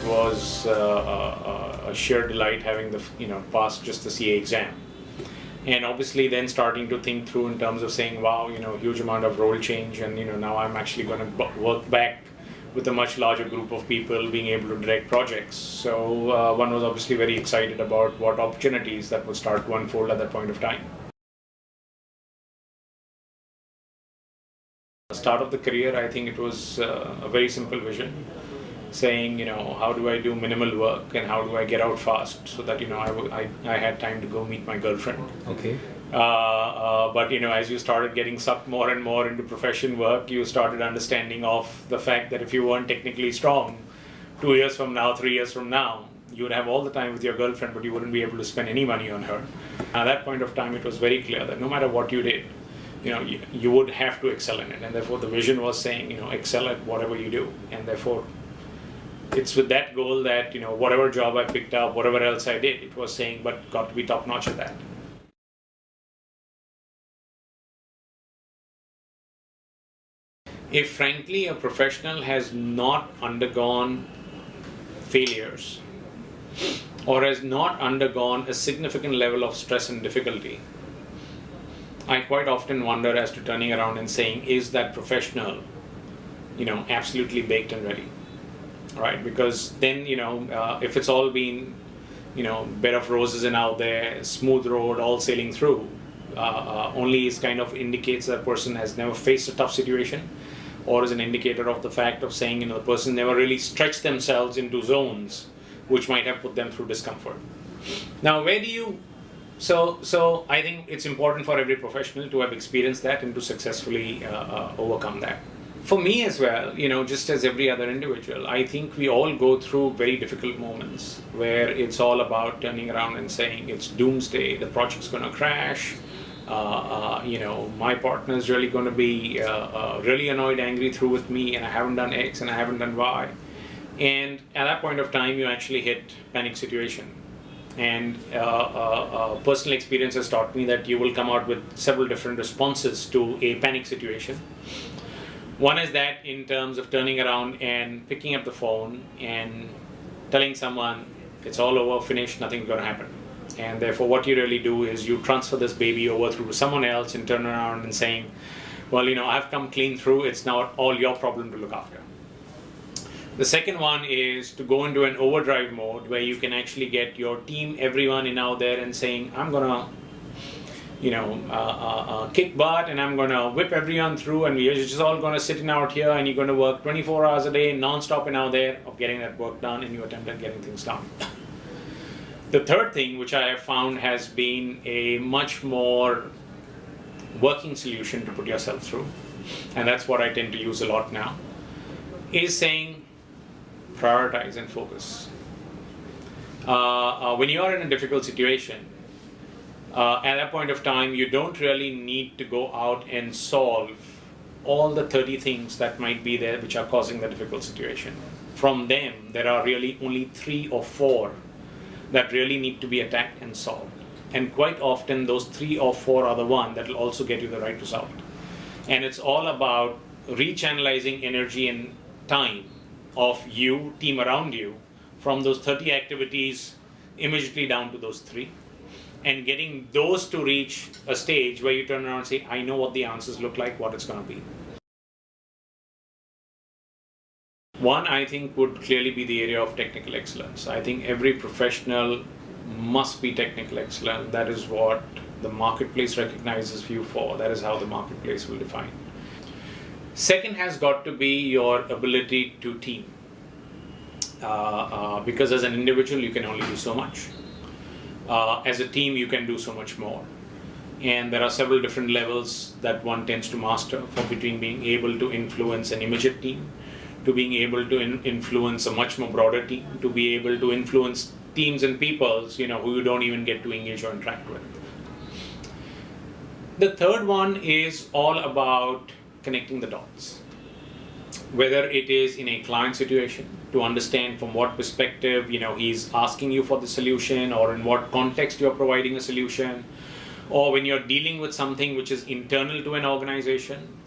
was a sheer delight having the passed just the CA exam, and obviously then starting to think through in terms of saying, wow, huge amount of role change, and now I'm actually going to work back with a much larger group of people, being able to direct projects. So one was obviously very excited about what opportunities that would start to unfold at that point of time. The start of the career, I think it was a very simple vision, saying, how do I do minimal work and how do I get out fast so that, I had time to go meet my girlfriend. Okay. But as you started getting sucked more and more into profession work, you started understanding of the fact that if you weren't technically strong, 2 years from now, 3 years from now, you would have all the time with your girlfriend, but you wouldn't be able to spend any money on her. At that point of time, it was very clear that no matter what you did, you would have to excel in it. And therefore the vision was saying, excel at whatever you do. And therefore it's with that goal that, whatever job I picked up, whatever else I did, it was saying, but got to be top notch at that. If frankly a professional has not undergone failures or has not undergone a significant level of stress and difficulty, I quite often wonder as to turning around and saying, is that professional, absolutely baked and ready, right? Because then, if it's all been, bed of roses and out there, smooth road, all sailing through, only is kind of indicates that person has never faced a tough situation, or is an indicator of the fact of saying, the person never really stretched themselves into zones which might have put them through discomfort. Now, where do you, so I think it's important for every professional to have experienced that and to successfully overcome that. For me as well, just as every other individual, I think we all go through very difficult moments where it's all about turning around and saying it's doomsday, the project's going to crash, my partner's really going to be really annoyed, angry through with me, and I haven't done X and I haven't done Y. And at that point of time, you actually hit panic situation. And personal experience has taught me that you will come out with several different responses to a panic situation. One is that in terms of turning around and picking up the phone and telling someone it's all over, finished, nothing's going to happen. And therefore what you really do is you transfer this baby over through to someone else and turn around and saying, well, I've come clean through, it's now all your problem to look after. The second one is to go into an overdrive mode where you can actually get your team, everyone in out there and saying, I'm going to kick butt and I'm going to whip everyone through and we're just all going to sit in out here and you're going to work 24 hours a day non-stop in out there of getting that work done and you attempt at getting things done. The third thing which I have found has been a much more working solution to put yourself through, and that's what I tend to use a lot now, is saying prioritize and focus. When you are in a difficult situation, at that point of time, you don't really need to go out and solve all the 30 things that might be there which are causing the difficult situation. From them, there are really only 3 or 4 that really need to be attacked and solved. And quite often, those 3 or 4 are the one that will also get you the right result. And it's all about rechannelizing energy and time of you, team around you, from those 30 activities immediately down to those 3. And getting those to reach a stage where you turn around and say, I know what the answers look like, what it's going to be. One, I think, would clearly be the area of technical excellence. I think every professional must be technical excellent. That is what the marketplace recognizes you for. That is how the marketplace will define. Second has got to be your ability to team. Because as an individual, you can only do so much. As a team, you can do so much more. And there are several different levels that one tends to master, from between being able to influence an immediate team, to being able to influence a much more broader team, to be able to influence teams and peoples, who you don't even get to engage or interact with. The third one is all about connecting the dots. Whether it is in a client situation, to understand from what perspective, he's asking you for the solution, or in what context you're providing a solution, or when you're dealing with something which is internal to an organization,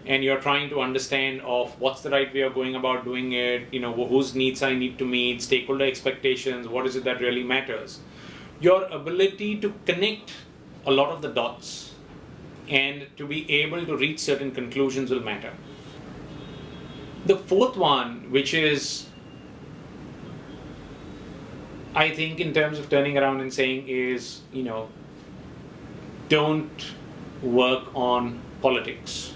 and you're trying to understand of what's the right way of going about doing it, whose needs I need to meet, stakeholder expectations, what is it that really matters. Your ability to connect a lot of the dots and to be able to reach certain conclusions will matter. The fourth one, which is, I think, in terms of turning around and saying is, don't work on politics.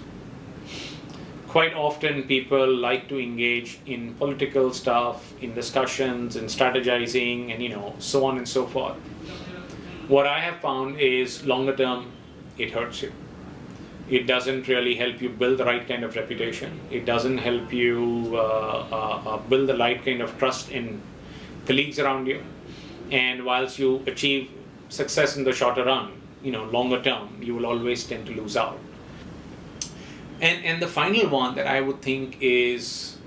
Quite often people like to engage in political stuff, in discussions, in strategizing, and so on and so forth. What I have found is longer term, it hurts you. It doesn't really help you build the right kind of reputation. It doesn't help you build the right kind of trust in colleagues around you. And whilst you achieve success in the shorter run, longer term, you will always tend to lose out. And the final one that I would think is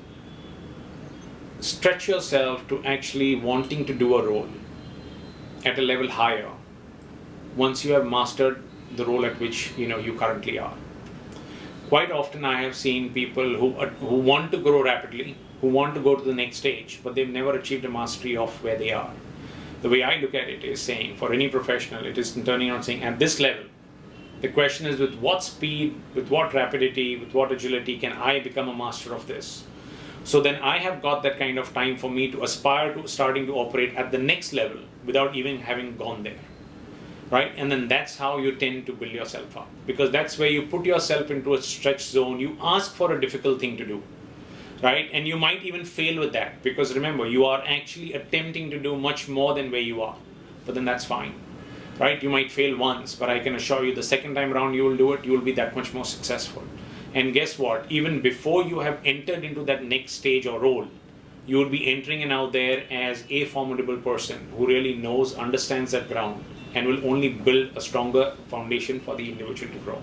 stretch yourself to actually wanting to do a role at a level higher once you have mastered the role at which you currently are. Quite often I have seen people who want to grow rapidly, who want to go to the next stage, but they've never achieved a mastery of where they are. The way I look at it is saying, for any professional, it is turning around saying, at this level, the question is with what speed, with what rapidity, with what agility can I become a master of this? So then I have got that kind of time for me to aspire to starting to operate at the next level without even having gone there. Right? And then that's how you tend to build yourself up, because that's where you put yourself into a stretch zone. You ask for a difficult thing to do, right? And you might even fail with that, because remember, you are actually attempting to do much more than where you are, but then that's fine, right? You might fail once, but I can assure you the second time around you will do it, you will be that much more successful. And guess what? Even before you have entered into that next stage or role, you will be entering and out there as a formidable person who really knows, understands that ground, and will only build a stronger foundation for the individual to grow.